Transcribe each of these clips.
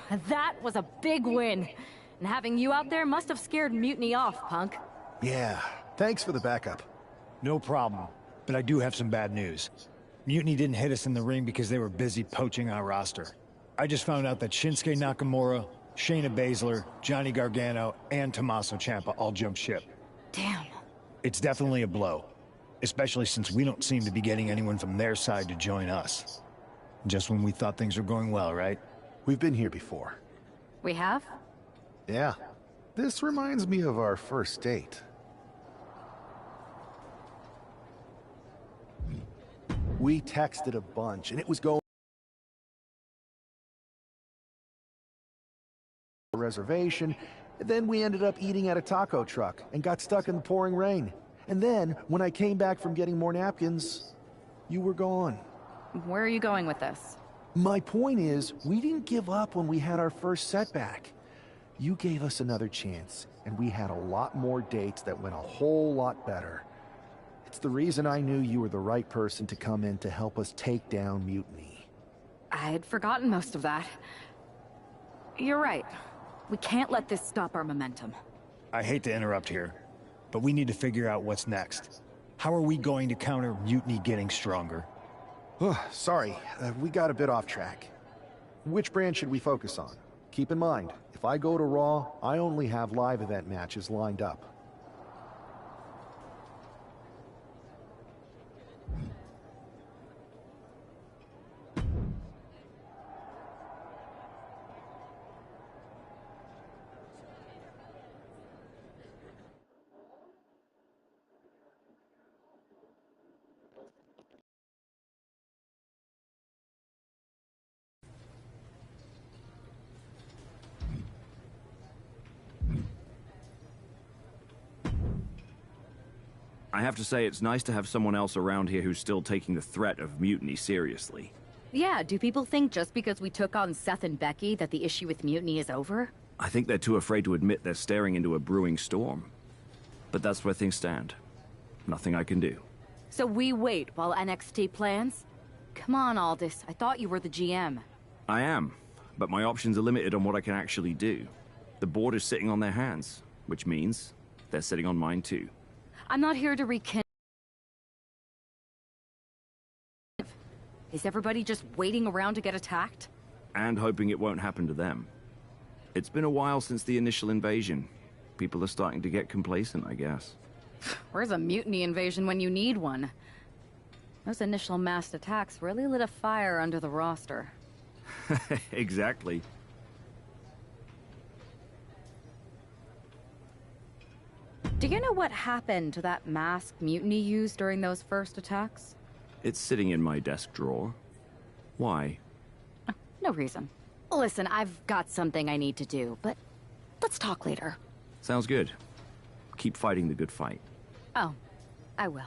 That was a big win. And having you out there must have scared Mutiny off, punk. Yeah, thanks for the backup. No problem, but I do have some bad news. Mutiny didn't hit us in the ring because they were busy poaching our roster. I just found out that Shinsuke Nakamura, Shayna Baszler, Johnny Gargano, and Tommaso Ciampa all jumped ship. Damn. It's definitely a blow, especially since we don't seem to be getting anyone from their side to join us. Just when we thought things were going well, right? We've been here before. We have? Yeah. This reminds me of our first date. We texted a bunch, and it was going reservation, and then we ended up eating at a taco truck and got stuck in the pouring rain. And then, when I came back from getting more napkins, you were gone. Where are you going with this? My point is, we didn't give up when we had our first setback. You gave us another chance, and we had a lot more dates that went a whole lot better. It's the reason I knew you were the right person to come in to help us take down Mutiny. I had forgotten most of that. You're right. We can't let this stop our momentum. I hate to interrupt here, but we need to figure out what's next. How are we going to counter Mutiny getting stronger? Sorry, we got a bit off track. Which brand should we focus on? Keep in mind, if I go to Raw, I only have live event matches lined up. I have to say, it's nice to have someone else around here who's still taking the threat of Mutiny seriously. Yeah, do people think just because we took on Seth and Becky that the issue with Mutiny is over? I think they're too afraid to admit they're staring into a brewing storm. But that's where things stand. Nothing I can do. So we wait while NXT plans? Come on, Aldous. I thought you were the GM. I am, but my options are limited on what I can actually do. The board is sitting on their hands, which means they're sitting on mine too. I'm not here to rekindle. Is everybody just waiting around to get attacked? And hoping it won't happen to them. It's been a while since the initial invasion. People are starting to get complacent, I guess. Where's a Mutiny invasion when you need one? Those initial massed attacks really lit a fire under the roster. Exactly. Do you know what happened to that mask Mutiny used during those first attacks? It's sitting in my desk drawer. Why? No reason. Listen, I've got something I need to do, but let's talk later. Sounds good. Keep fighting the good fight. Oh, I will.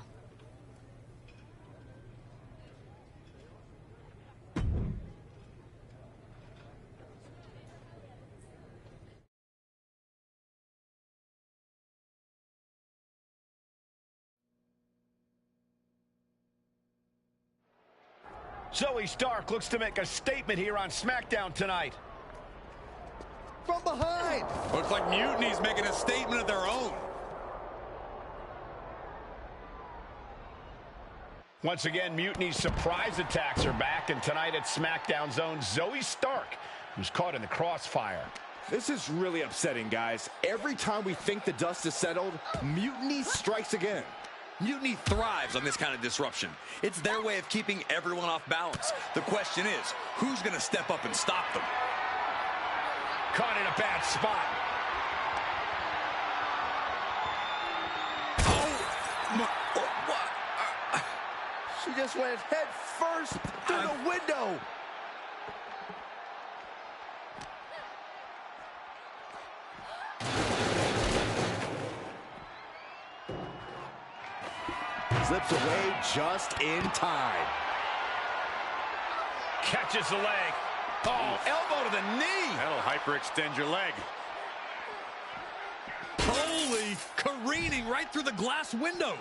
Zoe Stark looks to make a statement here on SmackDown tonight. From behind! Looks like Mutiny's making a statement of their own. Once again, Mutiny's surprise attacks are back, and tonight at SmackDown's own Zoe Stark, who's caught in the crossfire. This is really upsetting, guys. Every time we think the dust is settled, Mutiny strikes again. Mutiny thrives on this kind of disruption. It's their way of keeping everyone off balance. The question is, who's going to step up and stop them? Caught in a bad spot. She just went head first through the window. Slips away just in time. Catches the leg. Oh, elbow to the knee. That'll hyperextend your leg. Holy, careening right through the glass window.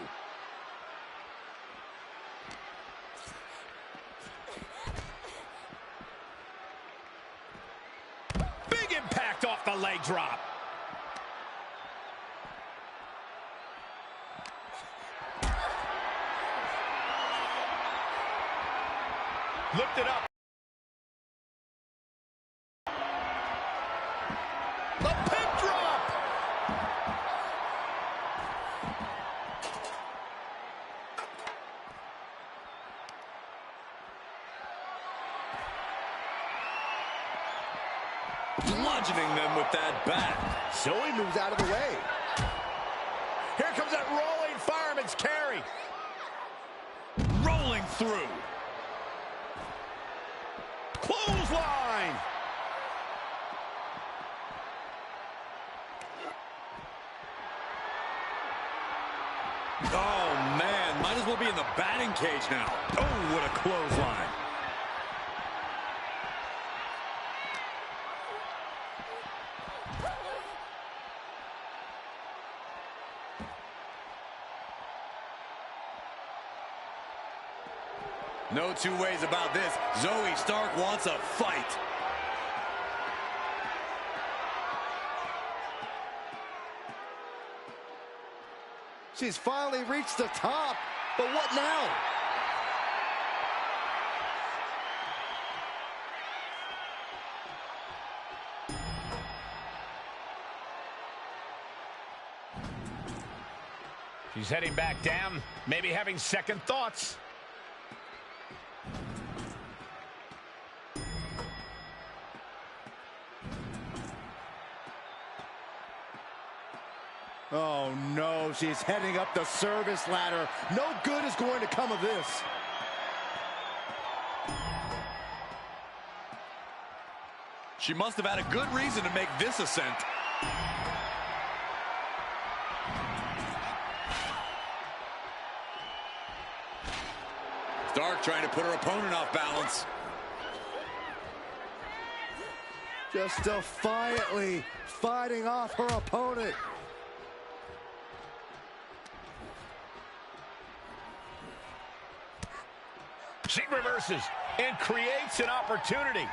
Big impact off the leg drop. Lifted up. The pin drop. Bludgeoning them with that bat. Zoe moves out of the way. Here comes that rolling fireman's carry. Rolling through. Clothesline. Oh, man. Might as well be in the batting cage now. Oh, what a clothesline. No two ways about this. Zoe Stark wants a fight. She's finally reached the top, but what now? She's heading back down, maybe having second thoughts. Oh no, she's heading up the service ladder. No good is going to come of this. She must have had a good reason to make this ascent. Stark trying to put her opponent off balance. Just defiantly fighting off her opponent. She reverses and creates an opportunity.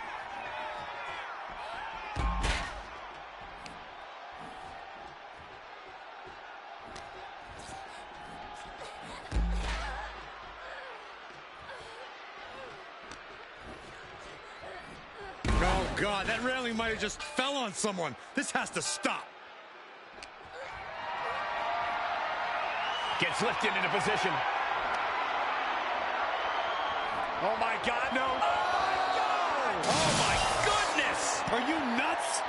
Oh, God, that railing might have just fell on someone. This has to stop. Gets lifted into position. Oh, my God, no. Oh, my goodness. Are you nuts?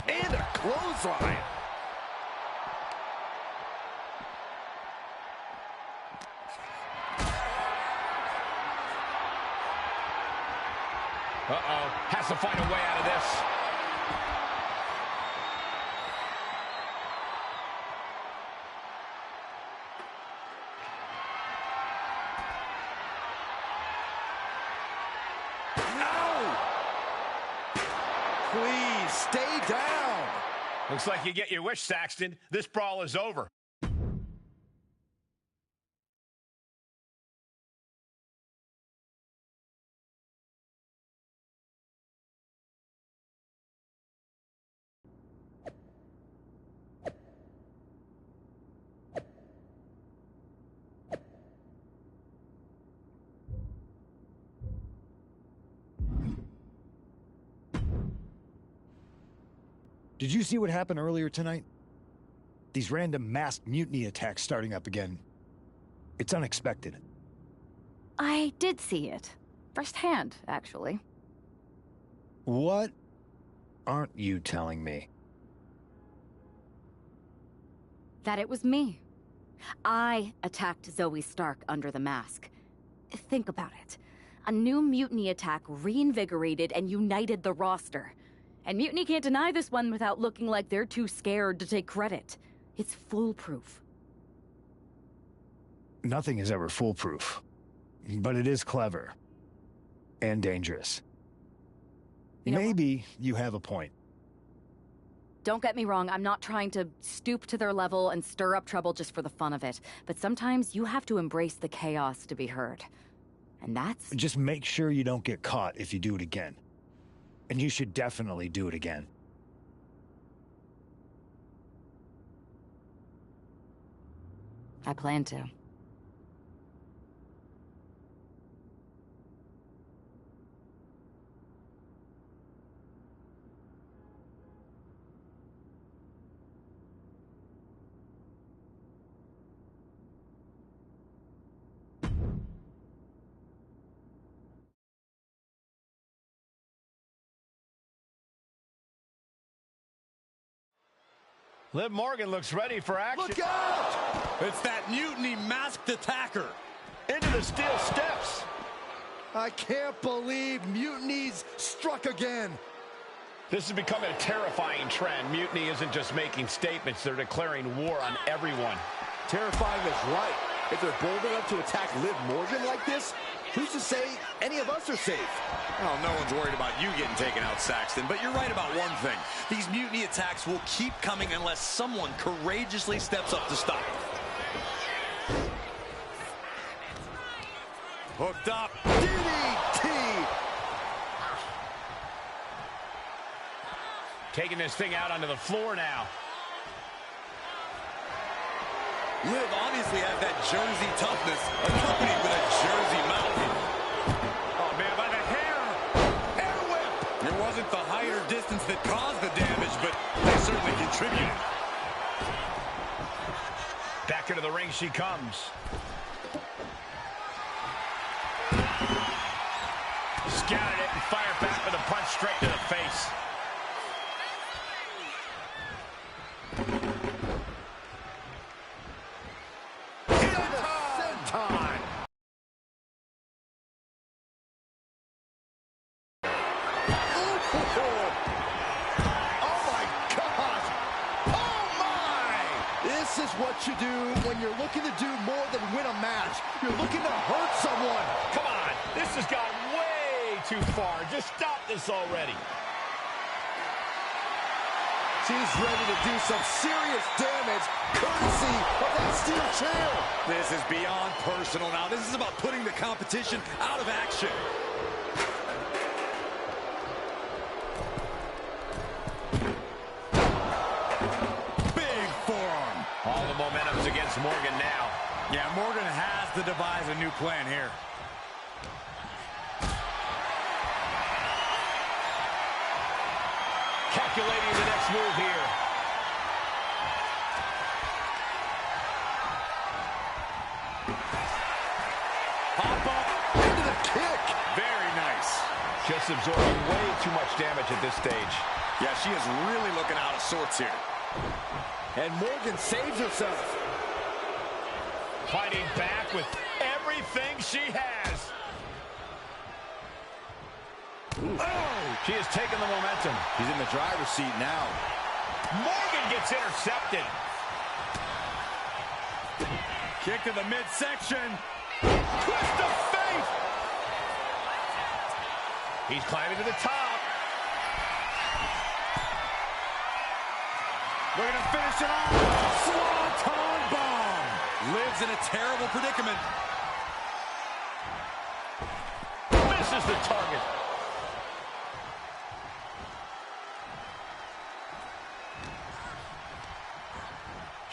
And a clothesline. Uh-oh, has to find a way out of this. No! Please, stay down. Looks like you get your wish, Saxton. This brawl is over. Did you see what happened earlier tonight? These random masked mutiny attacks starting up again. It's unexpected. I did see it. Firsthand, actually. What aren't you telling me? That it was me. I attacked Zoe Stark under the mask. Think about it. A new mutiny attack reinvigorated and united the roster. And Mutiny can't deny this one without looking like they're too scared to take credit. It's foolproof. Nothing is ever foolproof. But it is clever. And dangerous. You know Maybe you have a point. Don't get me wrong, I'm not trying to stoop to their level and stir up trouble just for the fun of it. But sometimes you have to embrace the chaos to be heard. And that's... Just make sure you don't get caught if you do it again. And you should definitely do it again. I plan to. Liv Morgan looks ready for action. Look out! It's that Mutiny masked attacker. Into the steel steps. I can't believe Mutiny's struck again. This is becoming a terrifying trend. Mutiny isn't just making statements, they're declaring war on everyone. Terrifying is right. If they're bold enough to attack Liv Morgan like this, who's to say any of us are safe? Well, no one's worried about you getting taken out, Saxton, but you're right about one thing. These mutiny attacks will keep coming unless someone courageously steps up to stop them. Hooked up. DDT! Taking this thing out onto the floor now. Liv obviously has that Jersey toughness, accompanied with a Jersey mouth. Oh, man, by the hair. Air whip. It wasn't the height or distance that caused the damage, but they certainly contributed. Back into the ring she comes. Scouted it and fired back with a punch straight to the face. This is what you do when you're looking to do more than win a match. You're looking to hurt someone. Come on, this has gone way too far. Just stop this already. She's ready to do some serious damage, courtesy of that steel chair. This is beyond personal now. This is about putting the competition out of action. All the momentum's against Morgan now. Yeah, Morgan has to devise a new plan here. Calculating the next move here. Hop up into the kick. Very nice. Just absorbing way too much damage at this stage. Yeah, she is really looking out of sorts here. And Morgan saves herself. Fighting back with everything she has. Oh! She has taken the momentum. He's in the driver's seat now. Morgan gets intercepted. Kick to the midsection. Twist of fate. He's climbing to the top. We're going to finish it off. Swanton bomb. Lives in a terrible predicament. Misses the target.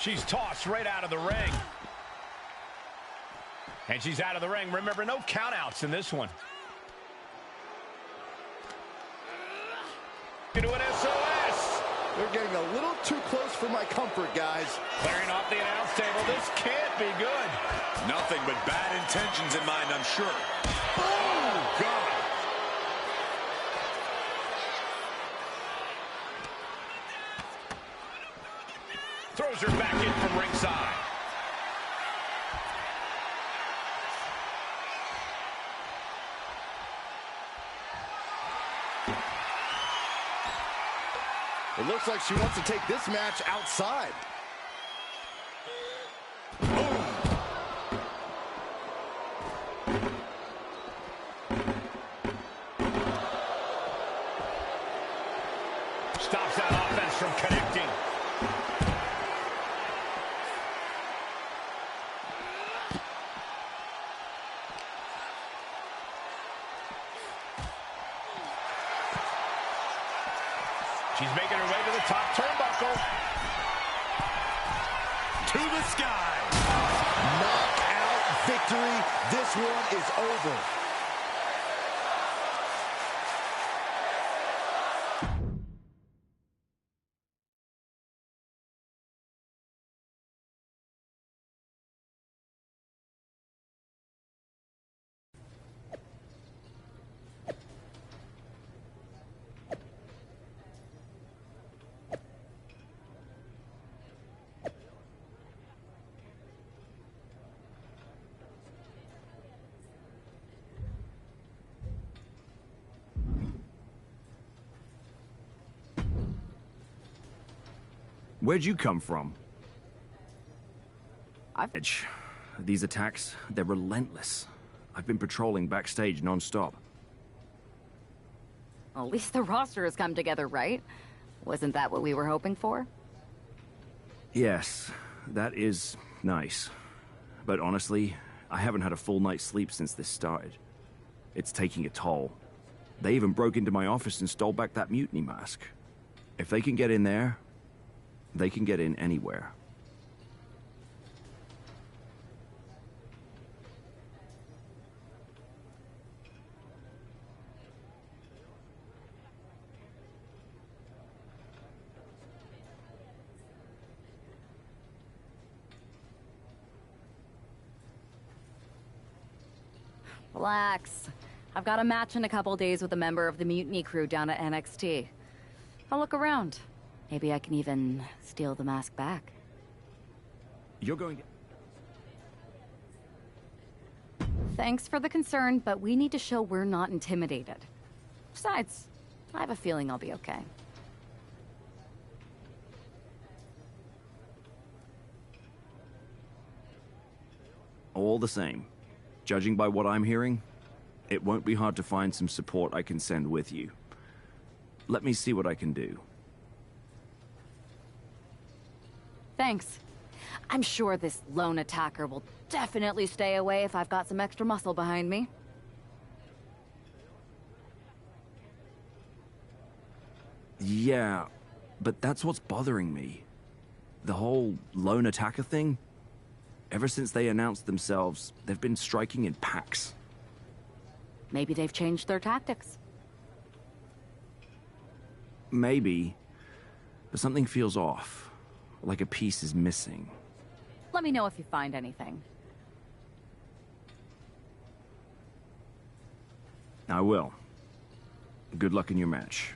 She's tossed right out of the ring. And she's out of the ring. Remember, no countouts in this one. Into an SOS. They're getting a little too close for my comfort, guys. Clearing off the announce table. This can't be good. Nothing but bad intentions in mind, I'm sure. Oh, God. Throws her back in from ringside. It looks like she wants to take this match outside. Stops that offense from connecting. this guy. Knockout victory. This one is over. Where'd you come from? These attacks, they're relentless. I've been patrolling backstage non-stop. At least the roster has come together, right? Wasn't that what we were hoping for? Yes, that is nice. But honestly, I haven't had a full night's sleep since this started. It's taking a toll. They even broke into my office and stole back that mutiny mask. If they can get in there, they can get in anywhere. Relax. I've got a match in a couple days with a member of the mutiny crew down at NXT. I'll look around. Maybe I can even steal the mask back. You're going to... Thanks for the concern, but we need to show we're not intimidated. Besides, I have a feeling I'll be okay. All the same, judging by what I'm hearing, it won't be hard to find some support I can send with you. Let me see what I can do. Thanks. I'm sure this lone attacker will definitely stay away if I've got some extra muscle behind me. Yeah, but that's what's bothering me. The whole lone attacker thing? Ever since they announced themselves, they've been striking in packs. Maybe they've changed their tactics. Maybe, but something feels off. Like a piece is missing. Let me know if you find anything. I will. Good luck in your match.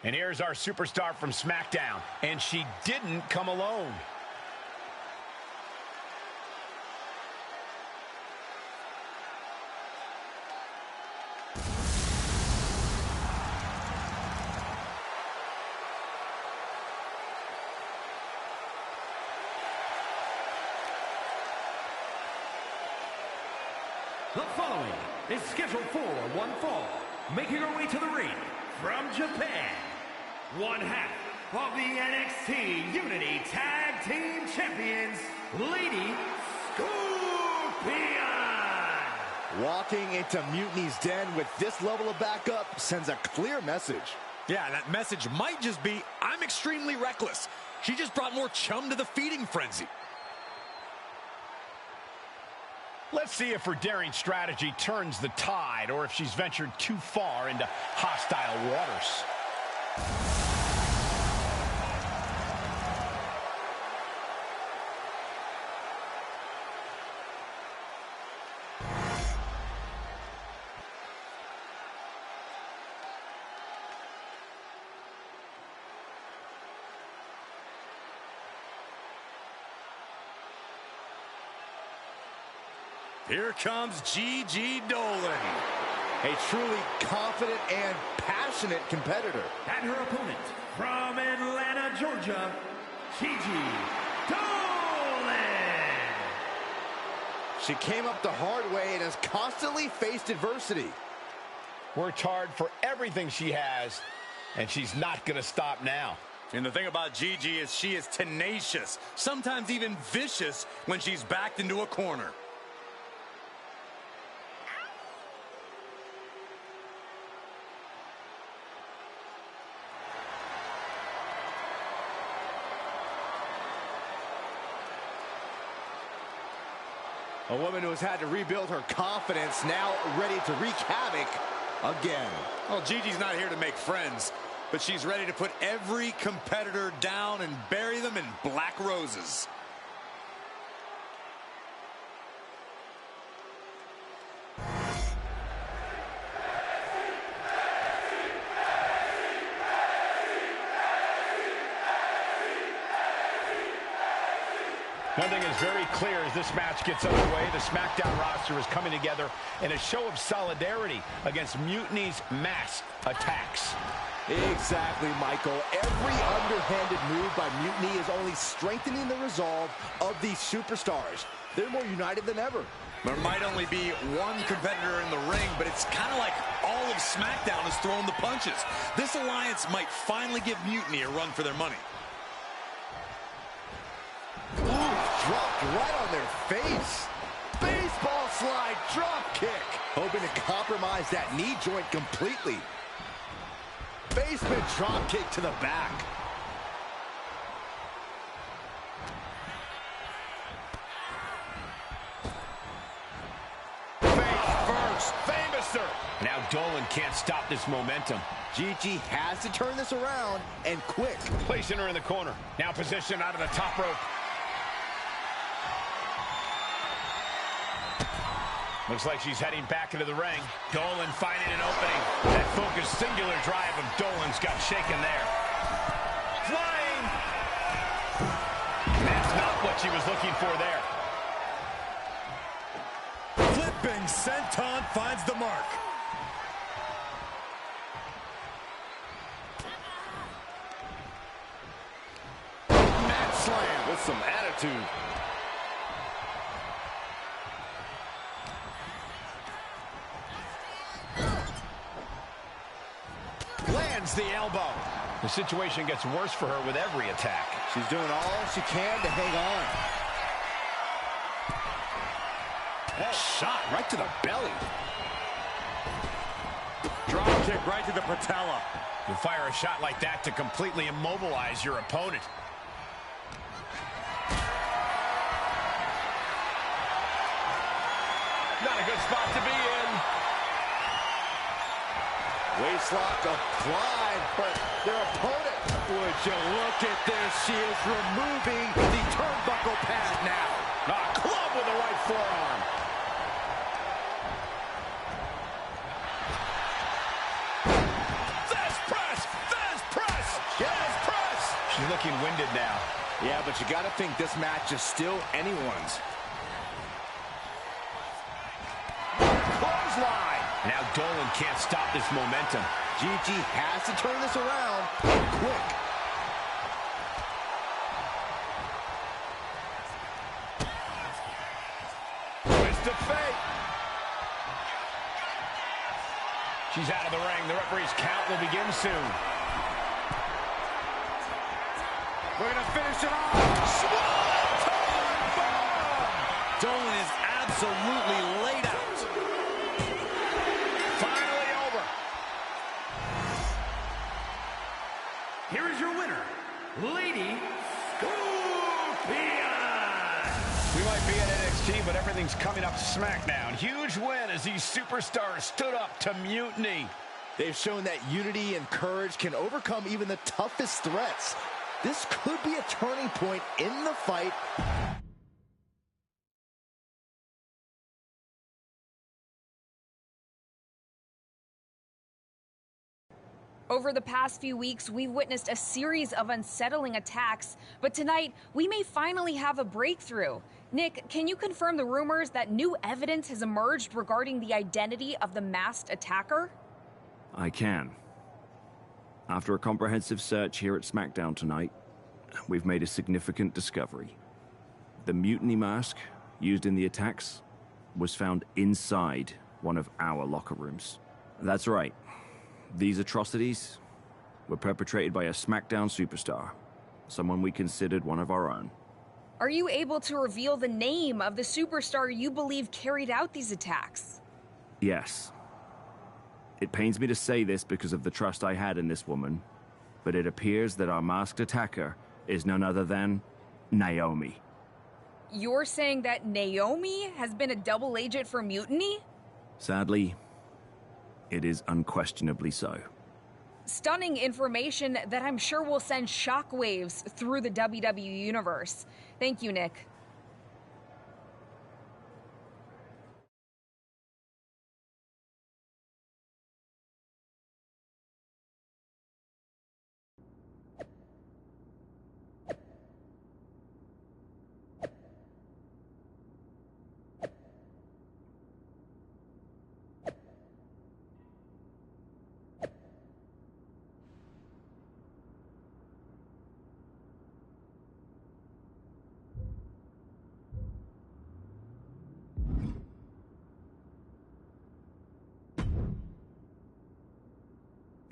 And here's our superstar from SmackDown, and she didn't come alone. The following is scheduled for one fall, making her way to the ring from Japan, one half of the NXT Unity Tag Team Champions, Lady Scorpion. Walking into Mutiny's den with this level of backup sends a clear message. Yeah, that message might just be, I'm extremely reckless. She just brought more chum to the feeding frenzy. Let's see if her daring strategy turns the tide, or if she's ventured too far into hostile waters. Here comes Gigi Dolan. A truly confident and passionate competitor. And her opponent from Atlanta, Georgia, Gigi Dolan. She came up the hard way and has constantly faced adversity. Worked hard for everything she has, and she's not going to stop now. And the thing about Gigi is she is tenacious, sometimes even vicious when she's backed into a corner. A woman who has had to rebuild her confidence, now ready to wreak havoc again. Well, Gigi's not here to make friends, but she's ready to put every competitor down and bury them in black roses. One thing is very clear as this match gets underway. The SmackDown roster is coming together in a show of solidarity against Mutiny's masked attacks. Exactly, Michael. Every underhanded move by Mutiny is only strengthening the resolve of these superstars. They're more united than ever. There might only be one competitor in the ring, but it's kind of like all of SmackDown is throwing the punches. This alliance might finally give Mutiny a run for their money. Ooh, dropped right on their face. Baseball slide drop kick. Hoping to compromise that knee joint completely. Basement drop kick to the back. Face first. Famouser. Now Dolan can't stop this momentum. Gigi has to turn this around, and quick. Placing her in the corner. Now positioned out of the top rope. Looks like she's heading back into the ring. Dolan finding an opening. That focused singular drive of Dolan's got shaken there. Flying! That's not what she was looking for there. Flipping senton finds the mark. Mat slam with some attitude. Lands the elbow. The situation gets worse for her with every attack. She's doing all she can to hang on. Oh, shot right to the belly. Drop kick right to the patella. You fire a shot like that to completely immobilize your opponent. Not a good spot to be in. Waistlock applied, but their opponent. Would you look at this? She is removing the turnbuckle pad now. A club with the right forearm. Fast press! Fast press! Fast press! She's looking winded now. Yeah, but you got to think this match is still anyone's. Clothesline! Now Dolan can't stop this momentum. Gigi has to turn this around, and quick. Twist of fate. She's out of the ring. The referee's count will begin soon. We're going to finish it off. Swanton bomb! Dolan is absolutely laid out. Finally over. Here is your winner, Lady Scorpion! We might be at NXT, but everything's coming up SmackDown. Huge win as these superstars stood up to Mutiny. They've shown that unity and courage can overcome even the toughest threats. This could be a turning point in the fight. Over the past few weeks, we've witnessed a series of unsettling attacks, but tonight, we may finally have a breakthrough. Nick, can you confirm the rumors that new evidence has emerged regarding the identity of the masked attacker? I can. After a comprehensive search here at SmackDown tonight, we've made a significant discovery. The mutiny mask used in the attacks was found inside one of our locker rooms. That's right. These atrocities were perpetrated by a SmackDown superstar, someone we considered one of our own. Are you able to reveal the name of the superstar you believe carried out these attacks? Yes. It pains me to say this because of the trust I had in this woman, but it appears that our masked attacker is none other than Naomi. You're saying that Naomi has been a double agent for Mutiny? Sadly, it is unquestionably so. Stunning information that I'm sure will send shockwaves through the WWE universe. Thank you, Nick.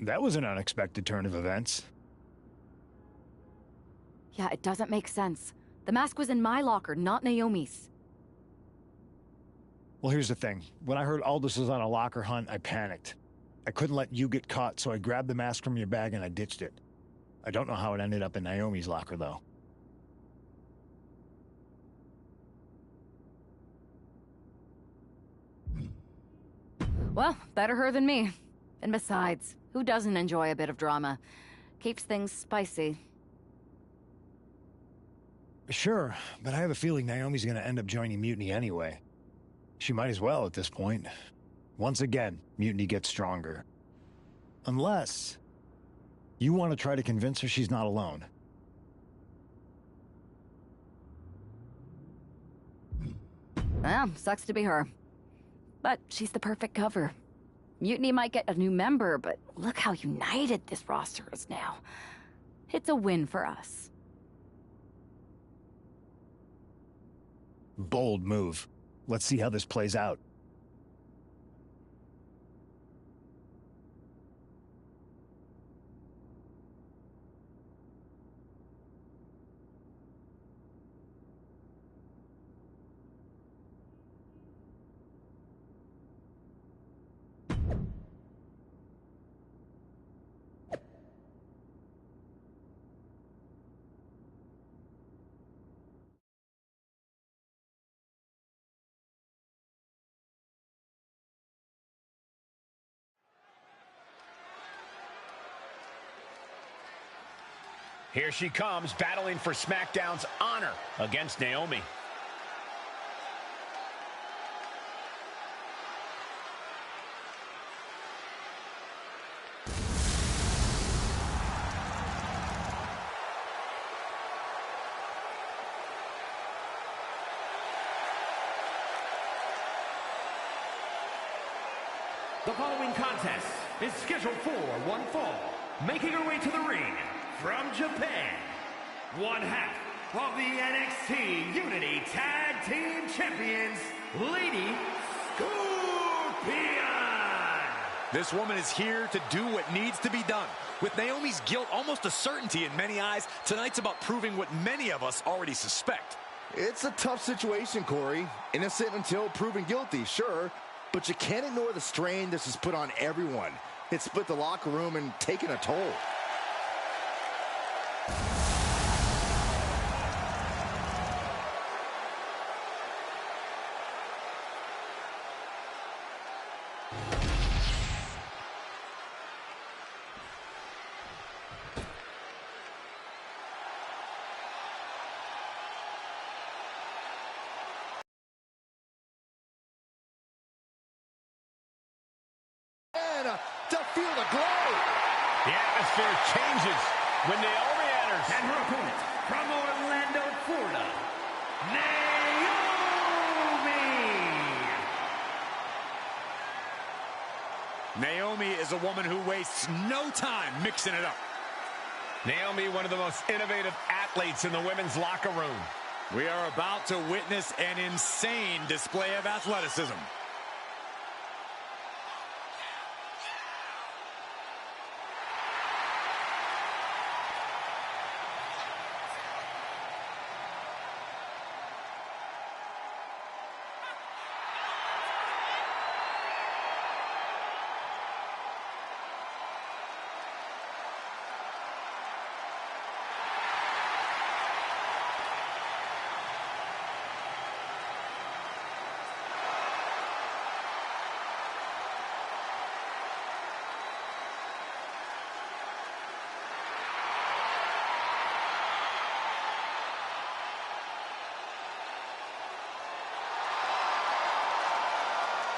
That was an unexpected turn of events. Yeah, it doesn't make sense. The mask was in my locker, not Naomi's. Well, here's the thing. When I heard Aldous was on a locker hunt, I panicked. I couldn't let you get caught, so I grabbed the mask from your bag and I ditched it. I don't know how it ended up in Naomi's locker, though. Well, better her than me. And besides, who doesn't enjoy a bit of drama? Keeps things spicy. Sure, but I have a feeling Naomi's gonna end up joining Mutiny anyway. She might as well at this point. Once again, Mutiny gets stronger. Unless you want to try to convince her she's not alone. Well, sucks to be her. But she's the perfect cover. Mutiny might get a new member, but look how united this roster is now. It's a win for us. Bold move. Let's see how this plays out. Here she comes, battling for SmackDown's honor against Naomi. The following contest is scheduled for one fall. Making her way to the ring from Japan, one half of the NXT Unity Tag Team Champions, Lady Scorpion. This woman is here to do what needs to be done. With Naomi's guilt almost a certainty in many eyes, tonight's about proving what many of us already suspect. It's a tough situation, Corey. Innocent until proven guilty, sure. But you can't ignore the strain this has put on everyone. It's split the locker room and taken a toll. To feel the glow. The atmosphere changes when Naomi enters. And her opponent from Orlando, Florida, Naomi. Naomi is a woman who wastes no time mixing it up. Naomi, one of the most innovative athletes in the women's locker room. We are about to witness an insane display of athleticism.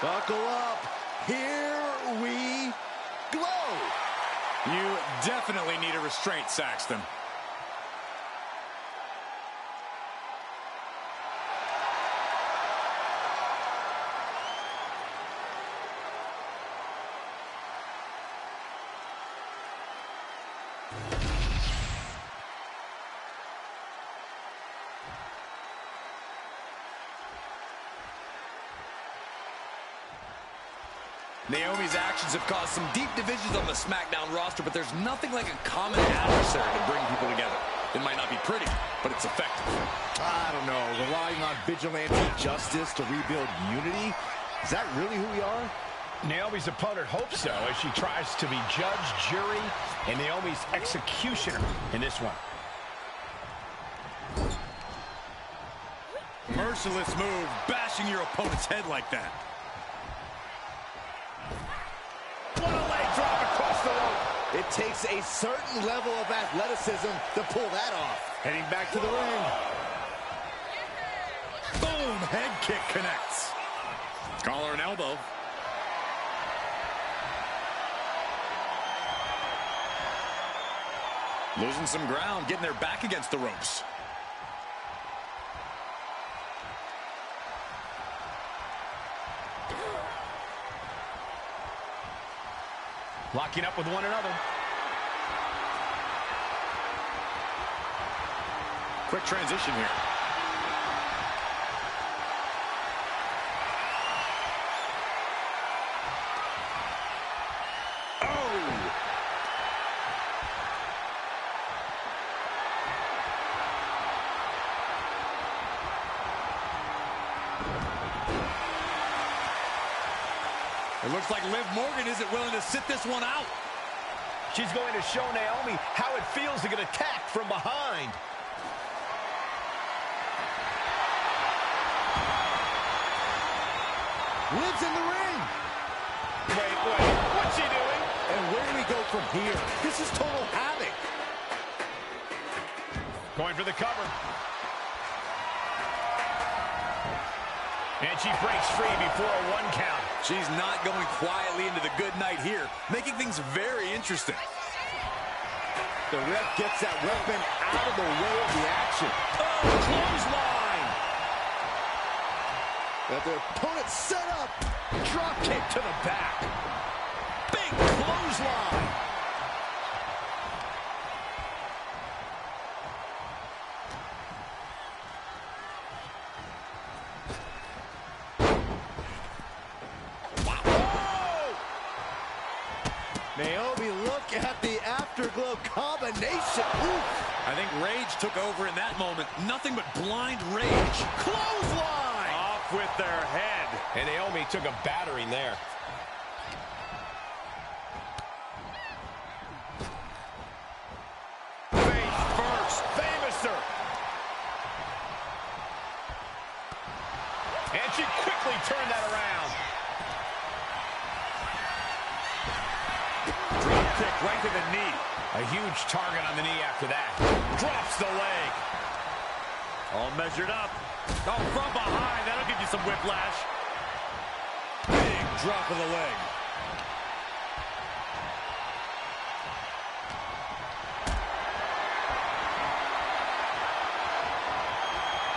Buckle up. Here we go. You definitely need a restraint, Saxton. Naomi's actions have caused some deep divisions on the SmackDown roster, but there's nothing like a common adversary to bring people together. It might not be pretty, but it's effective. I don't know. Relying on vigilante justice to rebuild unity? Is that really who we are? Naomi's opponent hopes so, as she tries to be judge, jury, and Naomi's executioner in this one. Merciless move, bashing your opponent's head like that. What a leg drop across the rope. It takes a certain level of athleticism to pull that off. Heading back to the ring. Boom, head kick connects. Collar and elbow. Losing some ground, getting their back against the ropes. Locking up with one another. Quick transition here. It looks like Liv Morgan isn't willing to sit this one out. She's going to show Naomi how it feels to get attacked from behind. Liv's in the ring. Wait, what's she doing? And where do we go from here? This is total havoc. Going for the cover. And she breaks free before a 1 count. She's not going quietly into the good night here, making things very interesting. The ref gets that weapon out of the way of the action. Oh, clothesline! Got their opponent set up. Drop kick to the back. Big clothesline! Naomi, look at the afterglow combination. Oof. I think rage took over in that moment. Nothing but blind rage. Clothesline! Off with their head. And Naomi took a battering there. Face first. Famouser. And she quickly turned that around. Kick right to the knee. A huge target on the knee after that. Drops the leg. All measured up. Oh, from behind. That'll give you some whiplash. Big drop of the leg.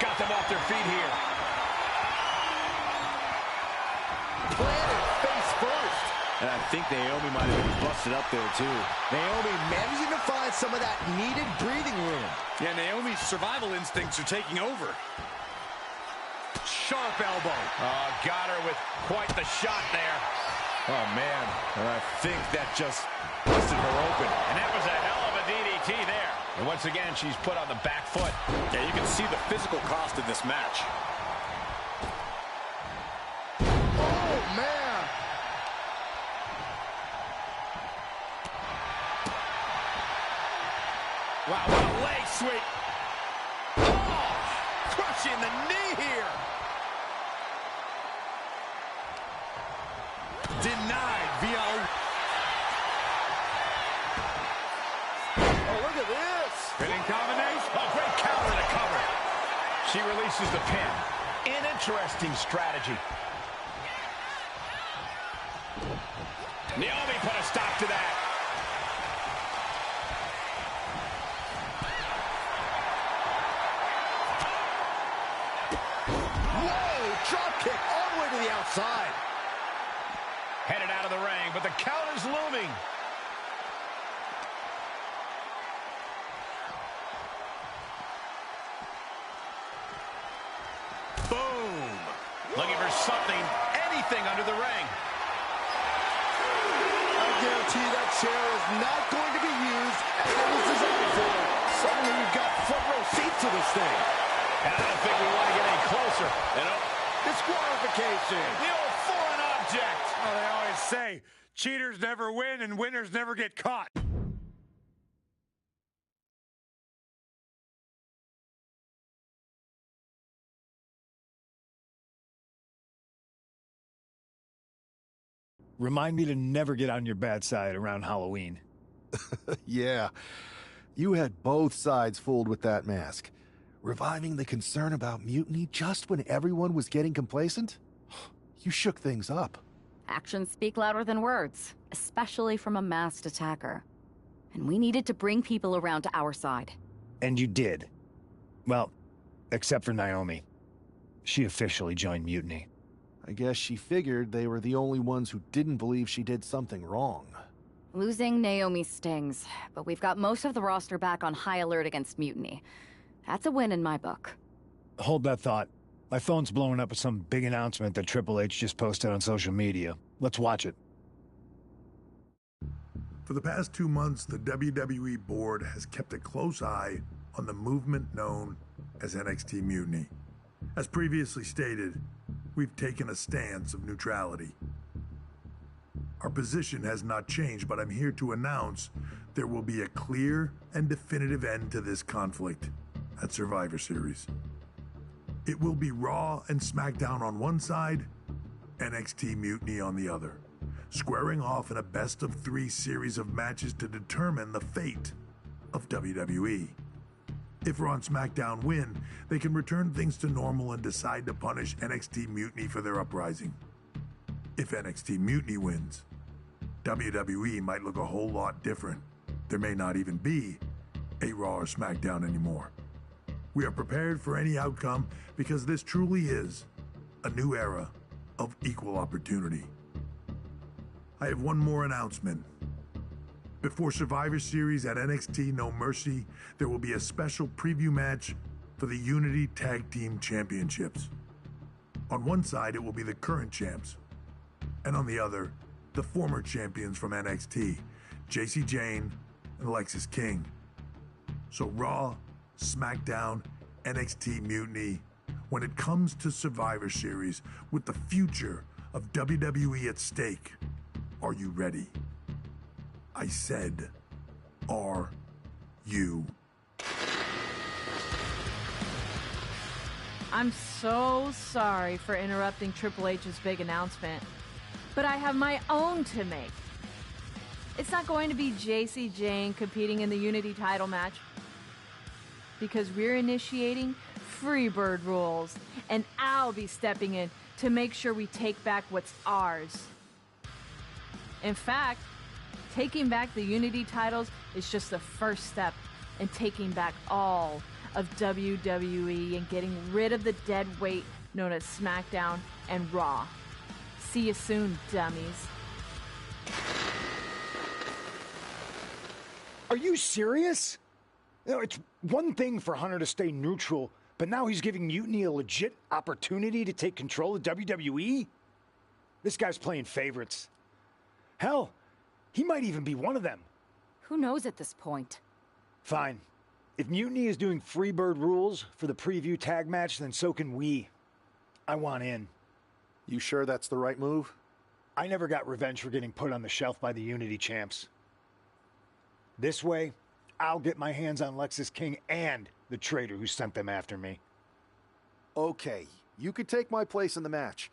Got them off their feet here. Planted face first. And I think Naomi might have been busted up there, too. Naomi managing to find some of that needed breathing room. Yeah, Naomi's survival instincts are taking over. Sharp elbow. Got her with quite the shot there. Oh, man. And I think that just busted her open. And that was a hell of a DDT there. And once again, she's put on the back foot. Yeah, you can see the physical cost of this match. Oh, man. Wow, what a leg sweep. Oh, crushing the knee here. Denied via... Oh, look at this. Spinning combination. Oh, great counter to cover. She releases the pin. An interesting strategy. Naomi put a stop to that. Drop kick all the way to the outside. Headed out of the ring, but the count is looming. Boom. Looking for something, anything under the ring. I guarantee that chair is not going to be used as it was designed for. Suddenly we've got front row seats to this thing. And I don't think we want to get any closer. Disqualification. The old foreign object. Oh, they always say, cheaters never win and winners never get caught. Remind me to never get on your bad side around Halloween. Yeah, you had both sides fooled with that mask. Reviving the concern about mutiny just when everyone was getting complacent? You shook things up. Actions speak louder than words, especially from a masked attacker. And we needed to bring people around to our side. And you did. Well, except for Naomi. She officially joined Mutiny. I guess she figured they were the only ones who didn't believe she did something wrong. Losing Naomi stings, but we've got most of the roster back on high alert against mutiny. That's a win in my book. Hold that thought. My phone's blowing up with some big announcement that Triple H just posted on social media. Let's watch it. For the past 2 months, the WWE board has kept a close eye on the movement known as NXT Mutiny. As previously stated, we've taken a stance of neutrality. Our position has not changed, but I'm here to announce there will be a clear and definitive end to this conflict at Survivor Series. It will be Raw and SmackDown on one side, NXT Mutiny on the other, squaring off in a best-of-3 series of matches to determine the fate of WWE. If Raw and SmackDown win, they can return things to normal and decide to punish NXT Mutiny for their uprising. If NXT Mutiny wins, WWE might look a whole lot different. There may not even be a Raw or SmackDown anymore. We are prepared for any outcome because this truly is a new era of equal opportunity. I have one more announcement. Before Survivor Series at NXT No Mercy, there will be a special preview match for the Unity Tag Team Championships. On one side, it will be the current champs, and on the other, the former champions from NXT, Jacy Jayne and Lexis King. So Raw, SmackDown, NXT Mutiny, when it comes to Survivor Series, with the future of WWE at stake, are you ready? I said, are you? I'm so sorry for interrupting Triple H's big announcement, but I have my own to make. It's not going to be Jacy Jayne competing in the Unity title match, because we're initiating Freebird rules, and I'll be stepping in to make sure we take back what's ours. In fact, taking back the Unity titles is just the first step in taking back all of WWE and getting rid of the dead weight known as SmackDown and Raw. See you soon, dummies. Are you serious? You know, it's one thing for Hunter to stay neutral, but now he's giving Mutiny a legit opportunity to take control of WWE? This guy's playing favorites. Hell, he might even be one of them. Who knows at this point? Fine. If Mutiny is doing Freebird rules for the preview tag match, then so can we. I want in. You sure that's the right move? I never got revenge for getting put on the shelf by the Unity champs. This way, I'll get my hands on Lexus King and the traitor who sent them after me. Okay, you could take my place in the match,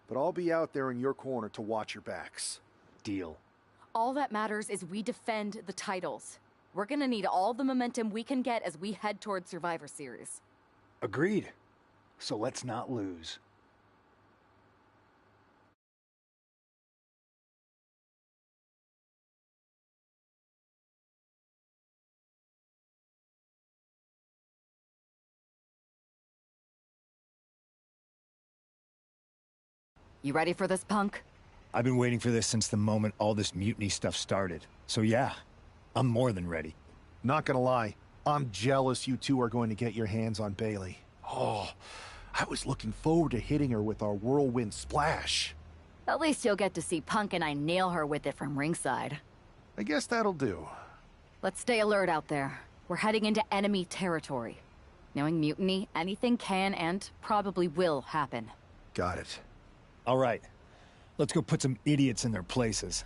but I'll be out there in your corner to watch your backs. Deal. All that matters is we defend the titles. We're gonna need all the momentum we can get as we head toward Survivor Series. Agreed. So let's not lose. You ready for this, Punk? I've been waiting for this since the moment all this Mutiny stuff started. So yeah, I'm more than ready. Not gonna lie, I'm jealous you two are going to get your hands on Bailey. Oh, I was looking forward to hitting her with our whirlwind splash. At least you'll get to see Punk and I nail her with it from ringside. I guess that'll do. Let's stay alert out there. We're heading into enemy territory. Knowing Mutiny, anything can and probably will happen. Got it. All right, let's go put some idiots in their places.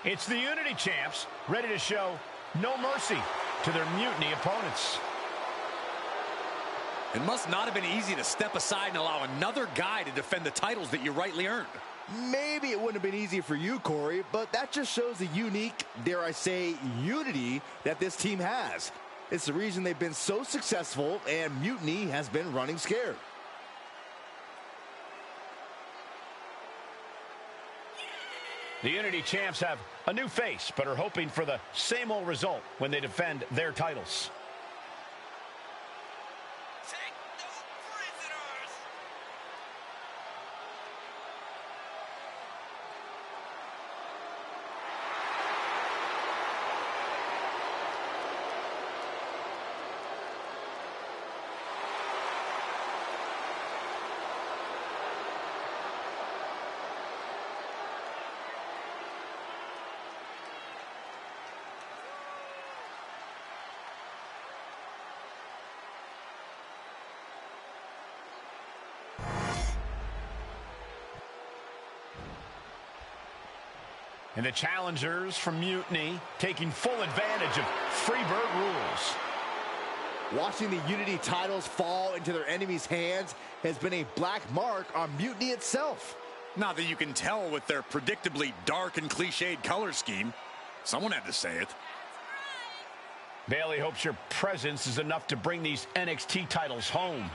It's the Unity champs, ready to show no mercy to their Mutiny opponents. It must not have been easy to step aside and allow another guy to defend the titles that you rightly earned. Maybe it wouldn't have been easy for you, Corey, but that just shows the unique, dare I say, unity that this team has. It's the reason they've been so successful, and Mutiny has been running scared. The Unity champs have a new face, but are hoping for the same old result when they defend their titles. Take no prisoners! And the challengers from Mutiny taking full advantage of Freebird rules. Watching the Unity titles fall into their enemies' hands has been a black mark on Mutiny itself. Not that you can tell with their predictably dark and cliched color scheme. Someone had to say it. Bailey hopes your presence is enough to bring these NXT titles home.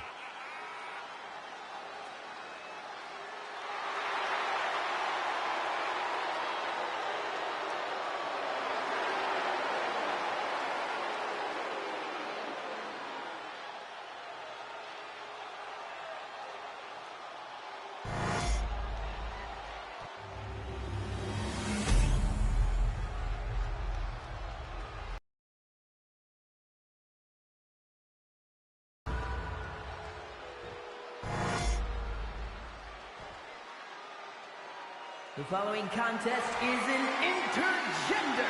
The following contest is an intergender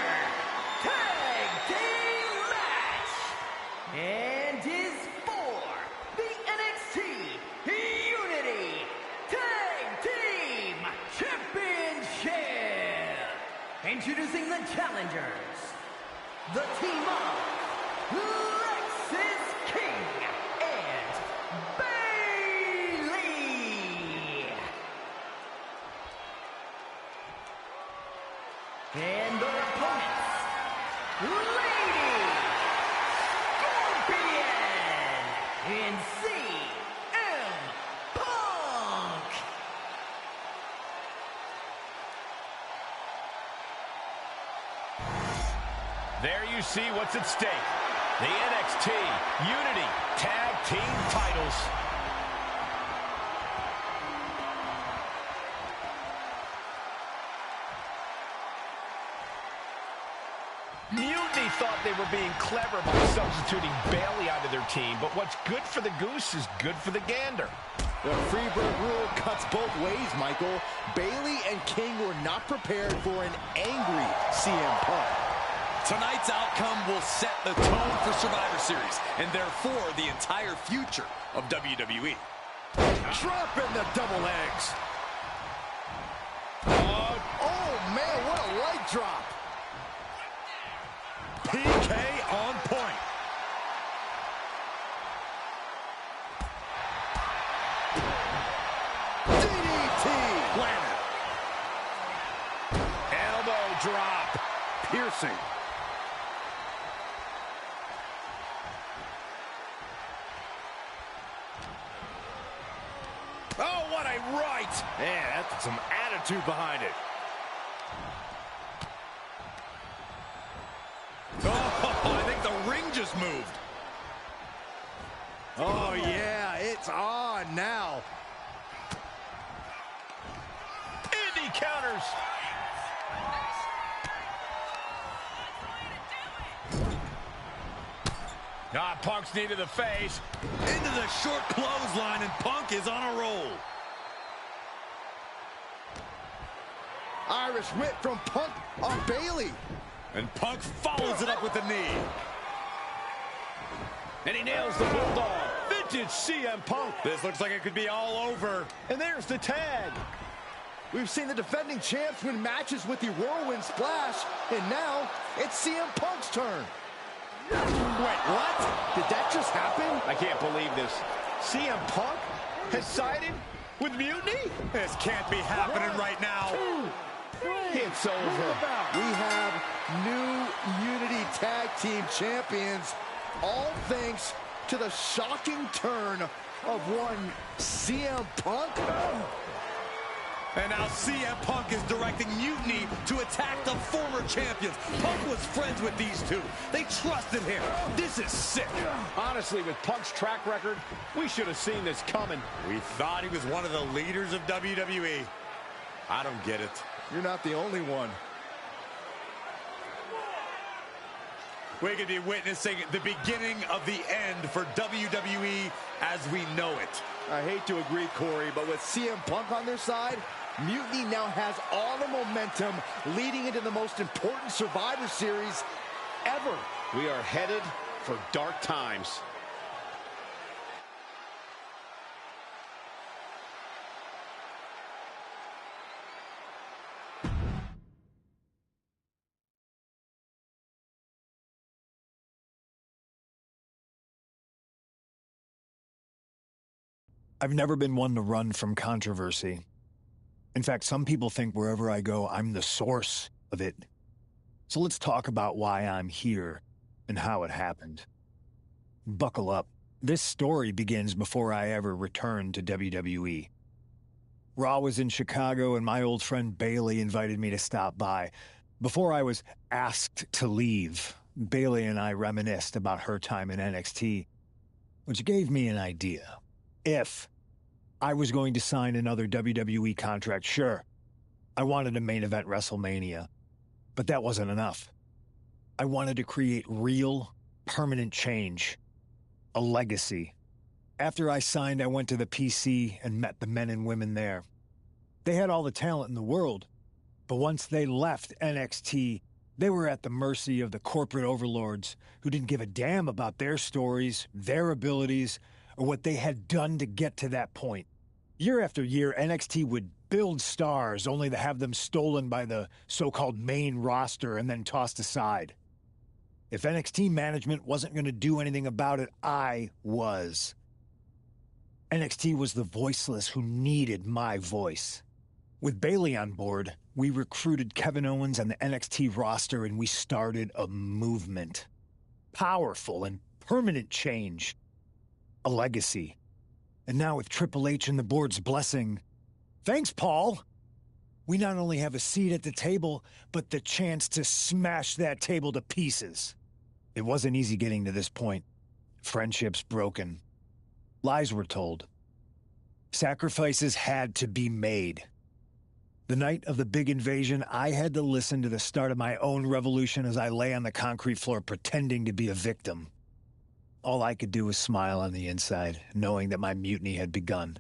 tag team match and is for the NXT Unity Tag Team Championship. Introducing the challengers, the team of Lexus King and Bailey. And their opponents, Lady Scorpion and CM Punk. There you see what's at stake. The NXT Unity Tag Team titles. Mutiny thought they were being clever by substituting Bayley out of their team, but what's good for the goose is good for the gander. The Freebird rule cuts both ways, Michael. Bayley and King were not prepared for an angry CM Punk. Tonight's outcome will set the tone for Survivor Series, and therefore the entire future of WWE. Drop in the double legs. Oh man, what a leg drop. PK on point. DDT. Landed. Elbow drop. Piercing. Oh, what a right. Man, that's some attitude behind it. Oh, I think the ring just moved. Oh yeah, it's on now. Indy counters. Ah, Punk's knee to the face. Into the short clothesline, and Punk is on a roll. Irish whip from Punk on Bayley. And Punk follows it up with the knee. And he nails the bulldog. Vintage CM Punk. This looks like it could be all over. And there's the tag. We've seen the defending champs win matches with the whirlwind splash, and now it's CM Punk's turn. Wait, what? Did that just happen? I can't believe this. CM Punk has sided with Mutiny? This can't be happening right now. It's over. We have new Unity Tag Team Champions, all thanks to the shocking turn of one CM Punk. And now CM Punk is directing Mutiny to attack the former champions. Punk was friends with these two. They trusted him. This is sick. Honestly, with Punk's track record, we should have seen this coming. We thought he was one of the leaders of WWE. I don't get it. You're not the only one. We could be witnessing the beginning of the end for WWE as we know it. I hate to agree, Corey, but with CM Punk on their side, Mutiny now has all the momentum leading into the most important Survivor Series ever. We are headed for dark times. I've never been one to run from controversy. In fact, some people think wherever I go, I'm the source of it. So let's talk about why I'm here and how it happened. Buckle up. This story begins before I ever returned to WWE. Raw was in Chicago, and my old friend Bayley invited me to stop by. Before I was asked to leave, Bayley and I reminisced about her time in NXT, which gave me an idea. If I was going to sign another WWE contract, sure, I wanted a main event WrestleMania, but that wasn't enough. I wanted to create real, permanent change, a legacy. After I signed, I went to the PC and met the men and women there. They had all the talent in the world, but once they left NXT, they were at the mercy of the corporate overlords who didn't give a damn about their stories, their abilities, or what they had done to get to that point. Year after year, NXT would build stars only to have them stolen by the so-called main roster and then tossed aside. If NXT management wasn't going to do anything about it, I was. NXT was the voiceless who needed my voice. With Bailey on board, we recruited Kevin Owens and the NXT roster, and we started a movement. Powerful and permanent change. A legacy. And now with Triple H and the board's blessing, thanks, Paul! We not only have a seat at the table, but the chance to smash that table to pieces. It wasn't easy getting to this point. Friendships broken. Lies were told. Sacrifices had to be made. The night of the big invasion, I had to listen to the start of my own revolution as I lay on the concrete floor pretending to be a victim. All I could do was smile on the inside, knowing that my mutiny had begun.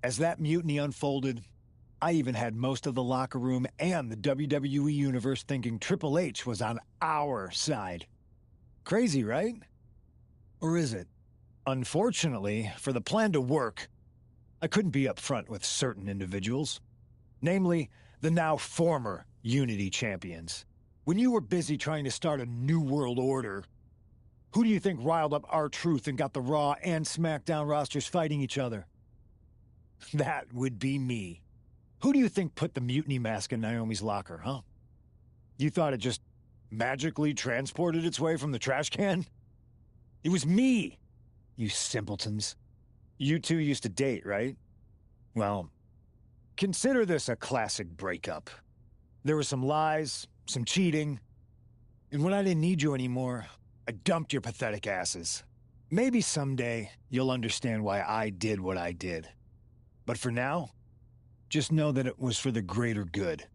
As that mutiny unfolded, I even had most of the locker room and the WWE Universe thinking Triple H was on our side. Crazy, right? Or is it? Unfortunately, for the plan to work, I couldn't be upfront with certain individuals. Namely, the now former Unity champions. When you were busy trying to start a new world order, who do you think riled up R-Truth and got the Raw and SmackDown rosters fighting each other? That would be me. Who do you think put the mutiny mask in Naomi's locker, huh? You thought it just magically transported its way from the trash can? It was me, you simpletons. You two used to date, right? Well, consider this a classic breakup. There were some lies, some cheating, and when I didn't need you anymore, I dumped your pathetic asses. Maybe someday you'll understand why I did what I did. But for now, just know that it was for the greater good.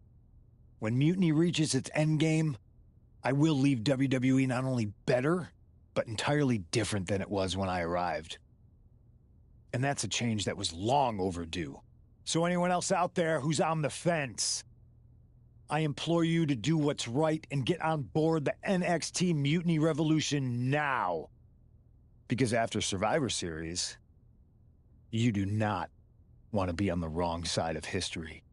When Mutiny reaches its endgame, I will leave WWE not only better, but entirely different than it was when I arrived. And that's a change that was long overdue. So anyone else out there who's on the fence, I implore you to do what's right and get on board the NXT Mutiny Revolution now. Because after Survivor Series, you do not want to be on the wrong side of history.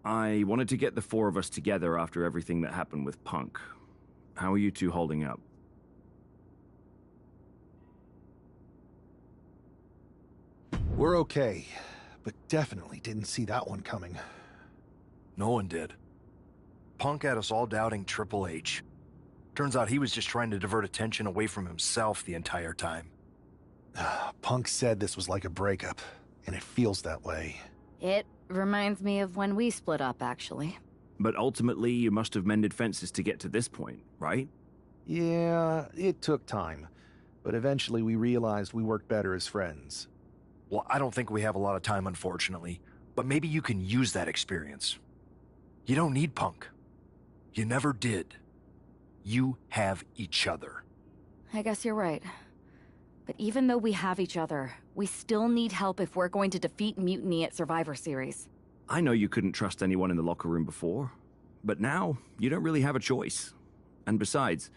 I wanted to get the four of us together after everything that happened with Punk. How are you two holding up? We're okay, but definitely didn't see that one coming. No one did. Punk had us all doubting Triple H. Turns out he was just trying to divert attention away from himself the entire time. Punk said this was like a breakup, and it feels that way. It reminds me of when we split up, actually. But ultimately, you must have mended fences to get to this point, right? Yeah, it took time. But eventually we realized we worked better as friends. Well, I don't think we have a lot of time, unfortunately. But maybe you can use that experience. You don't need Punk. You never did. You have each other. I guess you're right. But even though we have each other, we still need help if we're going to defeat Mutiny at Survivor Series. I know you couldn't trust anyone in the locker room before, but now you don't really have a choice. And besides,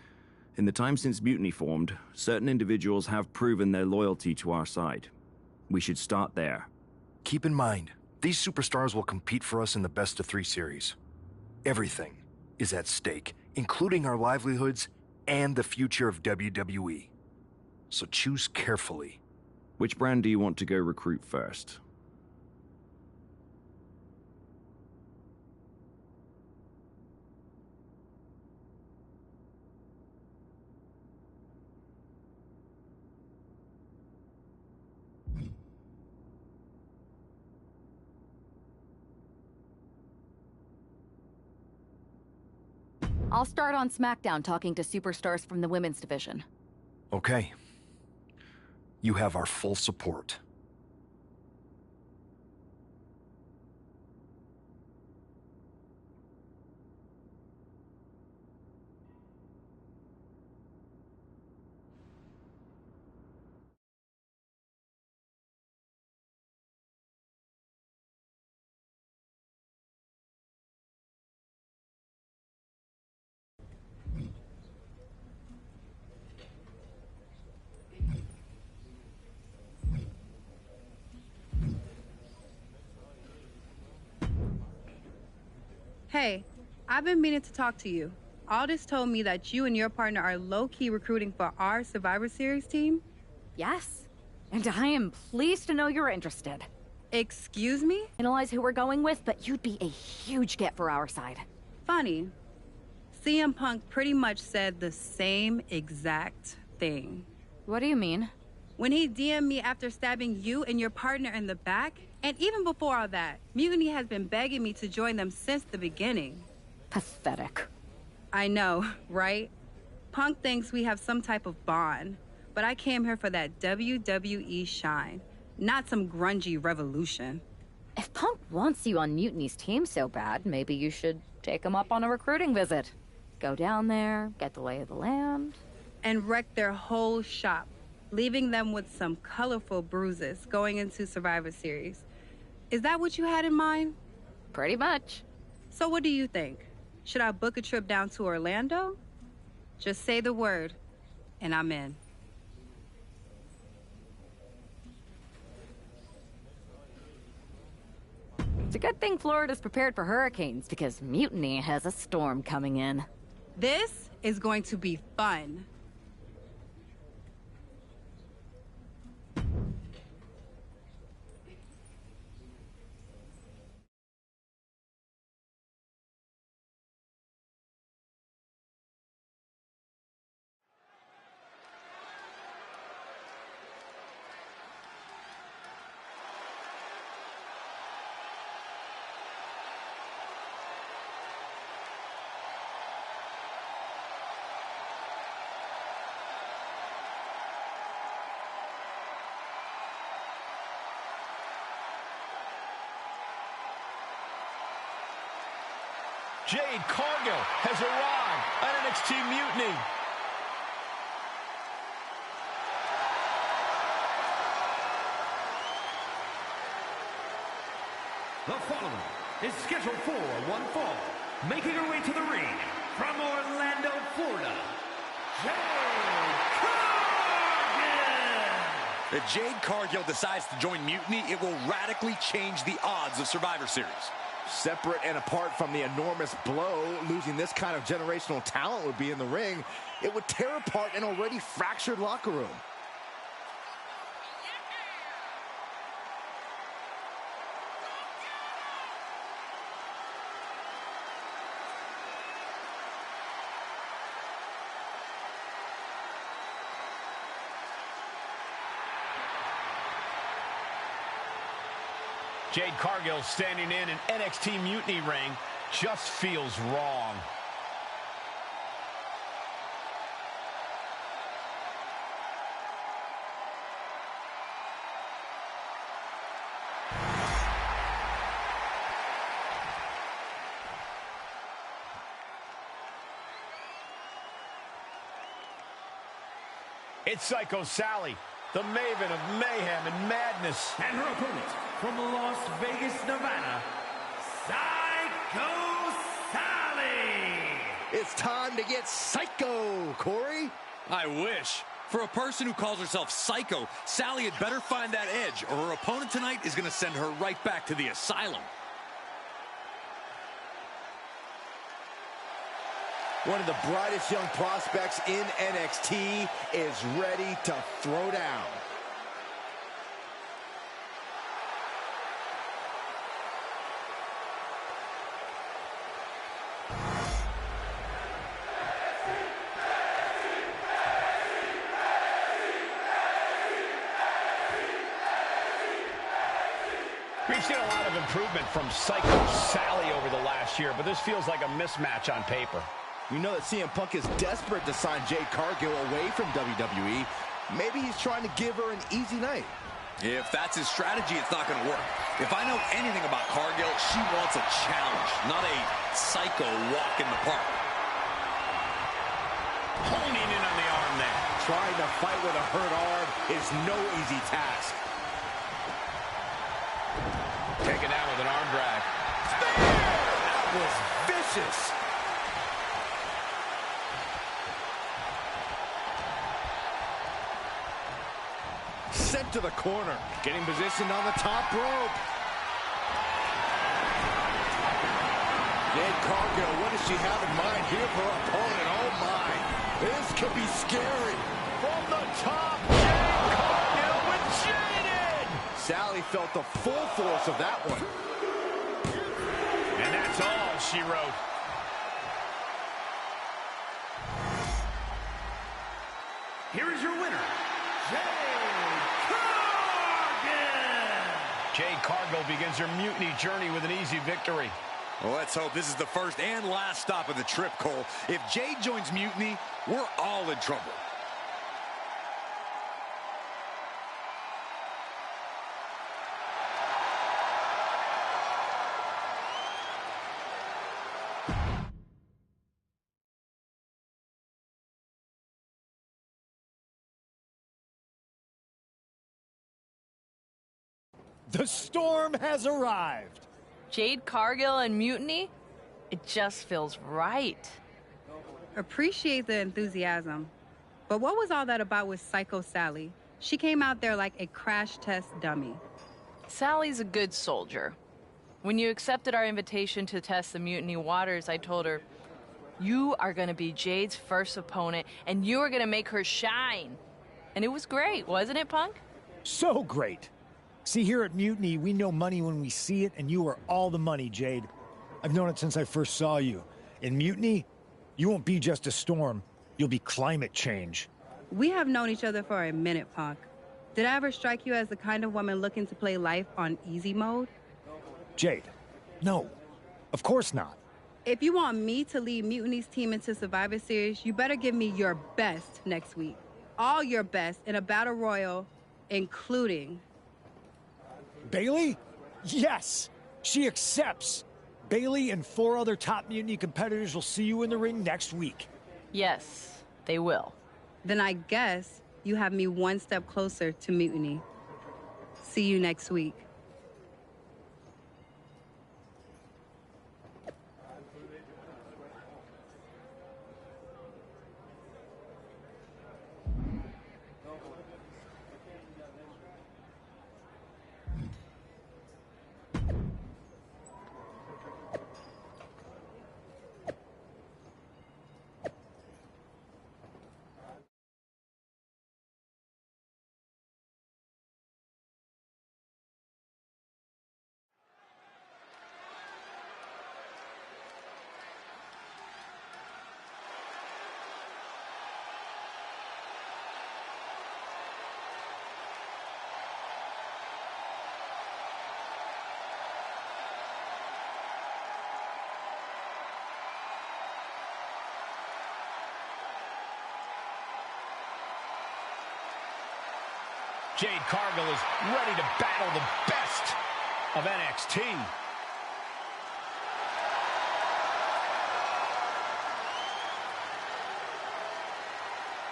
in the time since Mutiny formed, certain individuals have proven their loyalty to our side. We should start there. Keep in mind, these superstars will compete for us in the best-of-3 series. Everything is at stake, including our livelihoods and the future of WWE. So choose carefully. Which brand do you want to go recruit first? I'll start on SmackDown talking to superstars from the women's division. Okay. You have our full support. Hey, I've been meaning to talk to you. Aldous told me that you and your partner are low-key recruiting for our Survivor Series team? Yes. And I am pleased to know you're interested. Excuse me? Analyze who we're going with, but you'd be a huge get for our side. Funny. CM Punk pretty much said the same exact thing. What do you mean? When he DM'd me after stabbing you and your partner in the back, and even before all that, Mutiny has been begging me to join them since the beginning. Pathetic. I know, right? Punk thinks we have some type of bond, but I came here for that WWE shine, not some grungy revolution. If Punk wants you on Mutiny's team so bad, maybe you should take him up on a recruiting visit. Go down there, get the lay of the land. And wreck their whole shop, leaving them with some colorful bruises going into Survivor Series. Is that what you had in mind? Pretty much. So what do you think? Should I book a trip down to Orlando? Just say the word, and I'm in. It's a good thing Florida's prepared for hurricanes, because Mutiny has a storm coming in. This is going to be fun. Jade Cargill has arrived on NXT Mutiny. The following is scheduled for one fall, making her way to the ring from Orlando, Florida, Jade Cargill! If Jade Cargill decides to join Mutiny, it will radically change the odds of Survivor Series. Separate and apart from the enormous blow, losing this kind of generational talent would be in the ring. It would tear apart an already fractured locker room. Jade Cargill standing in an NXT Mutiny ring just feels wrong. It's Psycho Sally, the maven of mayhem and madness. And her opponent from Las Vegas, Nevada, Psycho Sally! It's time to get psycho, Corey. I wish. For a person who calls herself Psycho, Sally had better find that edge, or her opponent tonight is going to send her right back to the asylum. One of the brightest young prospects in NXT is ready to throw down. We've seen a lot of improvement from Psycho Sally over the last year, but this feels like a mismatch on paper. We know that CM Punk is desperate to sign Jade Cargill away from WWE. Maybe he's trying to give her an easy night. If that's his strategy, it's not going to work. If I know anything about Cargill, she wants a challenge, not a psycho walk in the park. Honing in on the arm there. Trying to fight with a hurt arm is no easy task. Taken down with an arm drag. That was vicious. Sent to the corner. Getting positioned on the top rope. Jade Cargill, what does she have in mind here for her opponent? Oh, my. This could be scary. From the top, Jade Cargill with Jade. Sally felt the full force of that one. And that's all she wrote. Here is your winner, Jade Cargill. Jade Cargill begins her mutiny journey with an easy victory. Well, let's hope this is the first and last stop of the trip, Cole. If Jade joins Mutiny, we're all in trouble. The storm has arrived. Jade Cargill and Mutiny? It just feels right. Appreciate the enthusiasm. But what was all that about with Psycho Sally? She came out there like a crash test dummy. Sally's a good soldier. When you accepted our invitation to test the Mutiny waters, I told her, you are going to be Jade's first opponent, and you are going to make her shine. And it was great, wasn't it, Punk? So great. See, here at Mutiny, we know money when we see it, and you are all the money, Jade. I've known it since I first saw you. In Mutiny, you won't be just a storm. You'll be climate change. We have known each other for a minute, Punk. Did I ever strike you as the kind of woman looking to play life on easy mode? Jade, no. Of course not. If you want me to lead Mutiny's team into Survivor Series, you better give me your best next week. All your best in a battle royal, including... Bailey? Yes! She accepts! Bailey and 4 other top Mutiny competitors will see you in the ring next week. Yes, they will. Then I guess you have me one step closer to Mutiny. See you next week. Jade Cargill is ready to battle the best of NXT.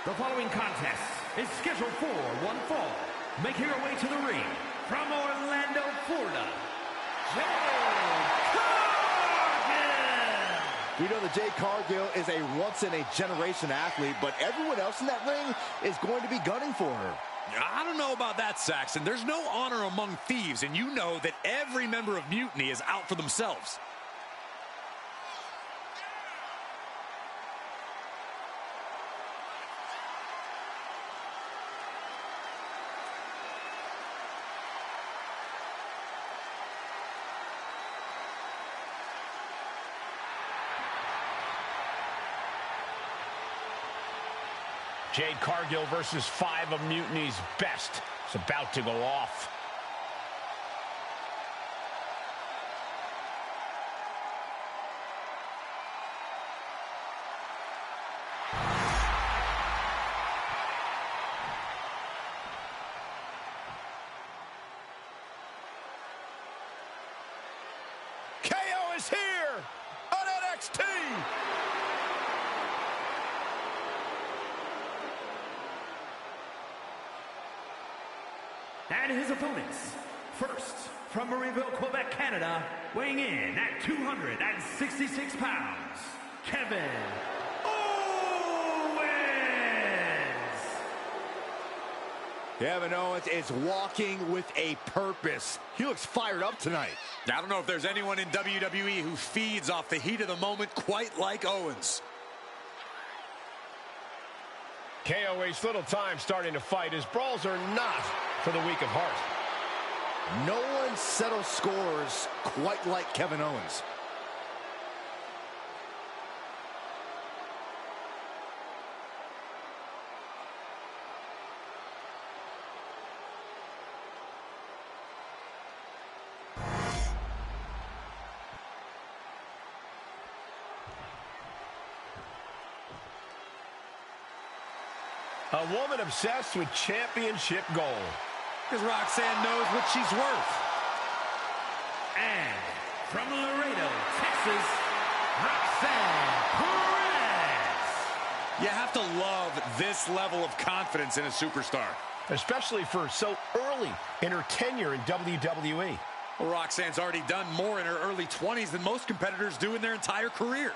The following contest is scheduled for one fall. Making her way to the ring from Orlando, Florida, Jade Cargill! We know that Jade Cargill is a once-in-a-generation athlete, but everyone else in that ring is going to be gunning for her. I don't know about that, Saxon. There's no honor among thieves, and you know that every member of Mutiny is out for themselves. Jade Cargill versus 5 of Mutiny's best. It's about to go off. KO is here on NXT. And his opponents, first, from Marieville, Quebec, Canada, weighing in at 266 pounds, Kevin Owens. Kevin Owens is walking with a purpose. He looks fired up tonight. I don't know if there's anyone in WWE who feeds off the heat of the moment quite like Owens. KO wastes little time starting to fight. His brawls are not for the weak of heart. No one settles scores quite like Kevin Owens. A woman obsessed with championship gold. Because Roxanne knows what she's worth. And from Laredo, Texas, Roxanne Perez. You have to love this level of confidence in a superstar. Especially for so early in her tenure in WWE. Well, Roxanne's already done more in her early 20s than most competitors do in their entire career.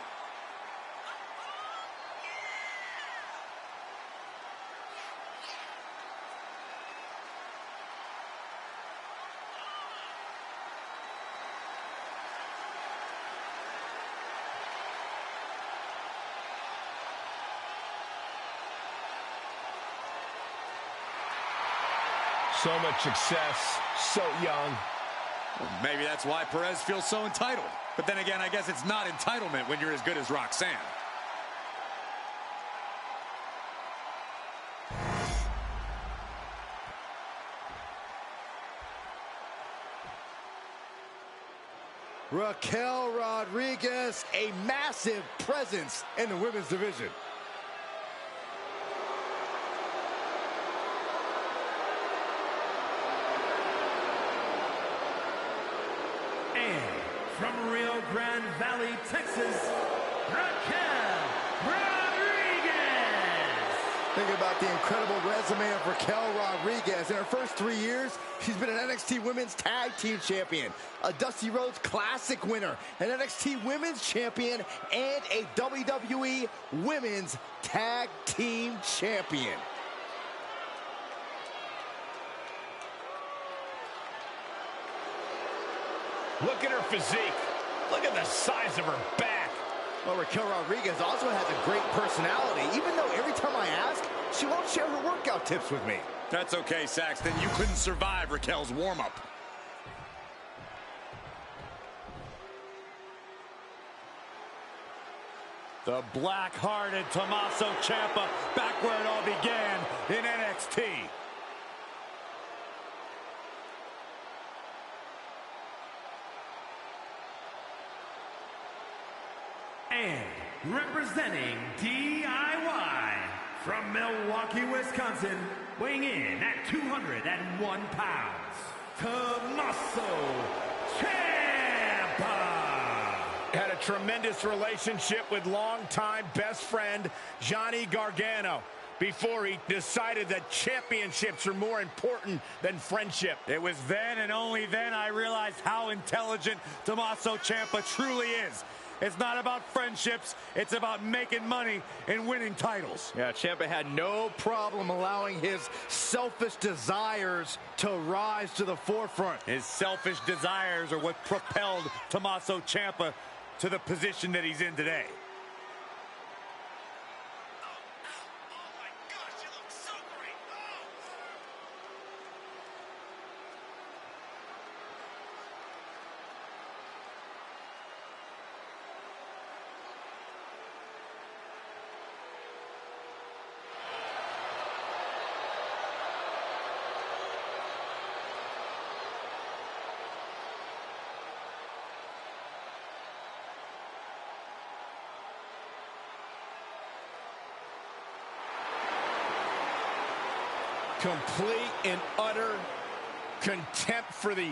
So much success, so young. Well, maybe that's why Perez feels so entitled. But then again, I guess it's not entitlement when you're as good as Roxanne. Raquel Rodriguez, a massive presence in the women's division. From Rio Grande Valley, Texas, Raquel Rodriguez. Think about the incredible resume of Raquel Rodriguez. In her first 3 years, she's been an NXT Women's Tag Team Champion, a Dusty Rhodes Classic winner, an NXT Women's Champion, and a WWE Women's Tag Team Champion. Look at her physique. Look at the size of her back. Well, Raquel Rodriguez also has a great personality, even though every time I ask, she won't share her workout tips with me. That's okay, Saxton. You couldn't survive Raquel's warm-up. The black-hearted Tommaso Ciampa back where it all began in NXT. And representing DIY from Milwaukee, Wisconsin, weighing in at 201 pounds, Tommaso Ciampa. Had a tremendous relationship with longtime best friend Johnny Gargano before he decided that championships are more important than friendship. It was then and only then I realized how intelligent Tommaso Ciampa truly is. It's not about friendships, it's about making money and winning titles. Yeah, Ciampa had no problem allowing his selfish desires to rise to the forefront. His selfish desires are what propelled Tommaso Ciampa to the position that he's in today. Complete and utter contempt for the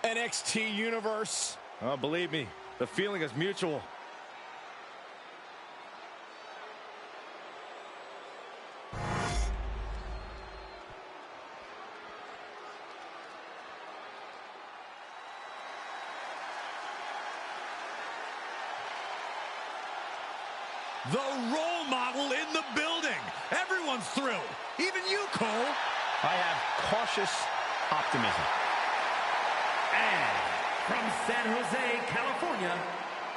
NXT universe. Oh, believe me, the feeling is mutual. The role model in the building. Everyone's thrilled. Even you, Cole. I have cautious optimism. And from San Jose, California,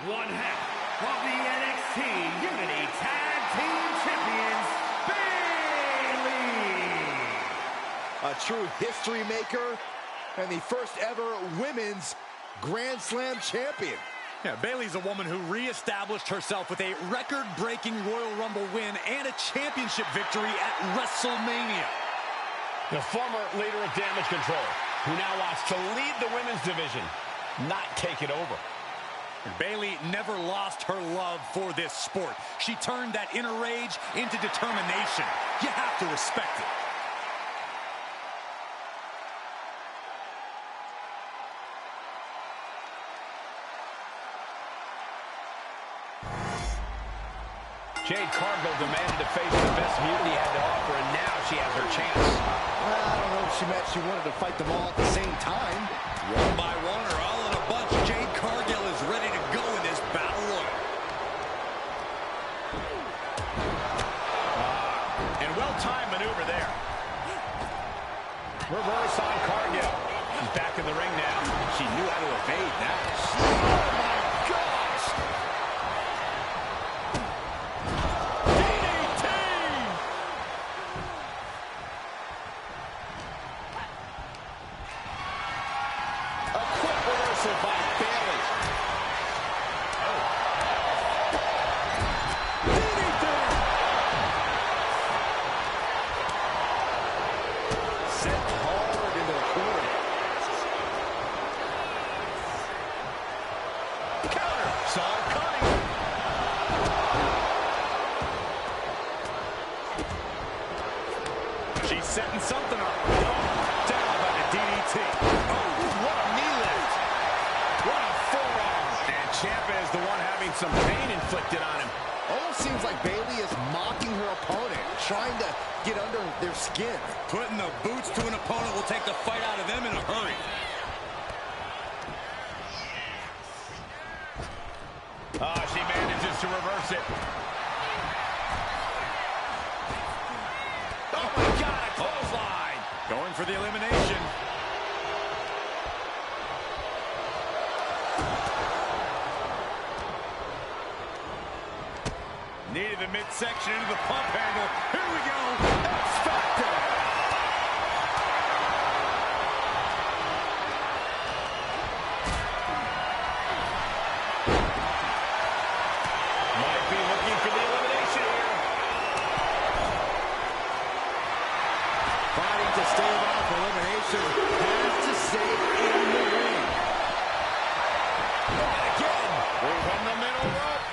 one half of the NXT Unity Tag Team Champions, Bayley. A true history maker and the first ever women's Grand Slam champion. Yeah, Bayley's a woman who reestablished herself with a record-breaking Royal Rumble win and a championship victory at WrestleMania. The former leader of Damage Control, who now wants to lead the women's division, not take it over. Bayley never lost her love for this sport. She turned that inner rage into determination. You have to respect it. Jade Cargill demanded to face the best Mutiny had to offer, and now she has her chance. Well, I don't know if she meant she wanted to fight them all at the same time. One by one or all in a bunch, Jade Cargill is ready to go in this battle royal. And well-timed maneuver there. Reverse on Cargill. She's back in the ring now. She knew how to evade that. Oh, my gosh! DDT! A quick reversal by Bayley. Oh. DDT! Sent hard into the corner. Counter. Saw it coming. She's setting something up. Down by the DDT. Oh, what a knee lift. What a forearm. And Ciampa is the one having some pain inflicted on him. Almost seems like Bayley is mocking her opponent, trying to get under their skin. Putting the boots to an opponent will take the fight out of them in a hurry. Oh, she manages to reverse it. Oh, my God, a clothesline. Going for the elimination. Needed the midsection into the pump handle. Here we go. X Factor. Might be looking for the elimination here. Fighting to stave off elimination. Has to stay in the ring. And again, from the middle rope.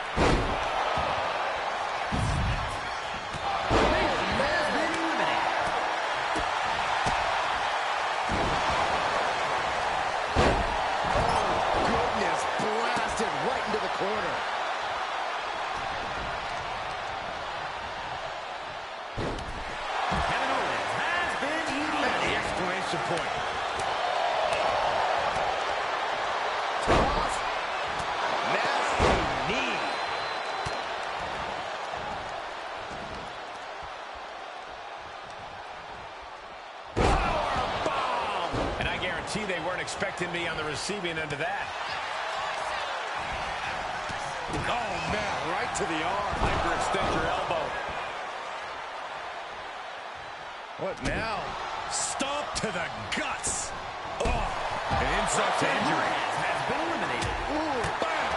Goodness, blasted right into the corner. Kevin Owens has been eliminated. Exclamation point. Toss. Nasty knee. Powerbomb! And I guarantee they weren't expecting me on the receiving end of that. Oh, man, right to the arm. Hyperextend your elbow. What now? Stomp to the guts. Oh, an insult to injury. Has been eliminated. Ooh, bam.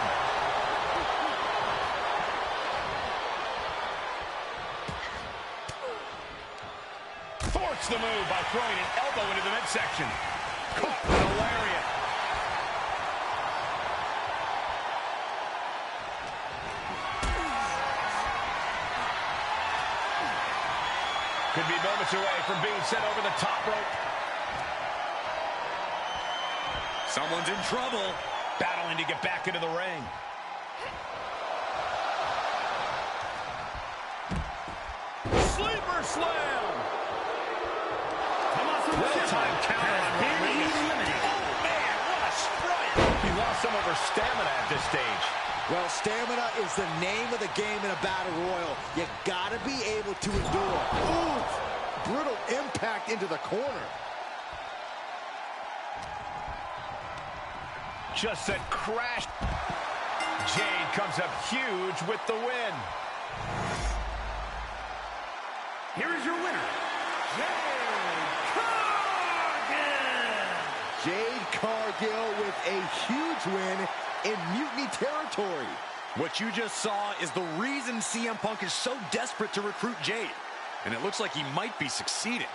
Forced the move by throwing an elbow into the midsection. Caught with a lariat. Could be moments away from being sent over the top rope. Someone's in trouble. Battling to get back into the ring. Sleeper slam! Well-timed counter on Rodriguez. Oh, man, what a strike! He lost some of her stamina at this stage. Well, stamina is the name of the game in a battle royal. You gotta be able to endure. Ooh, brutal impact. impact into the corner. Just a crash. Jade comes up huge with the win. Here is your winner, Jade Cargill with a huge win in Mutiny territory. What you just saw is the reason CM Punk is so desperate to recruit Jade. And it looks like he might be succeeding.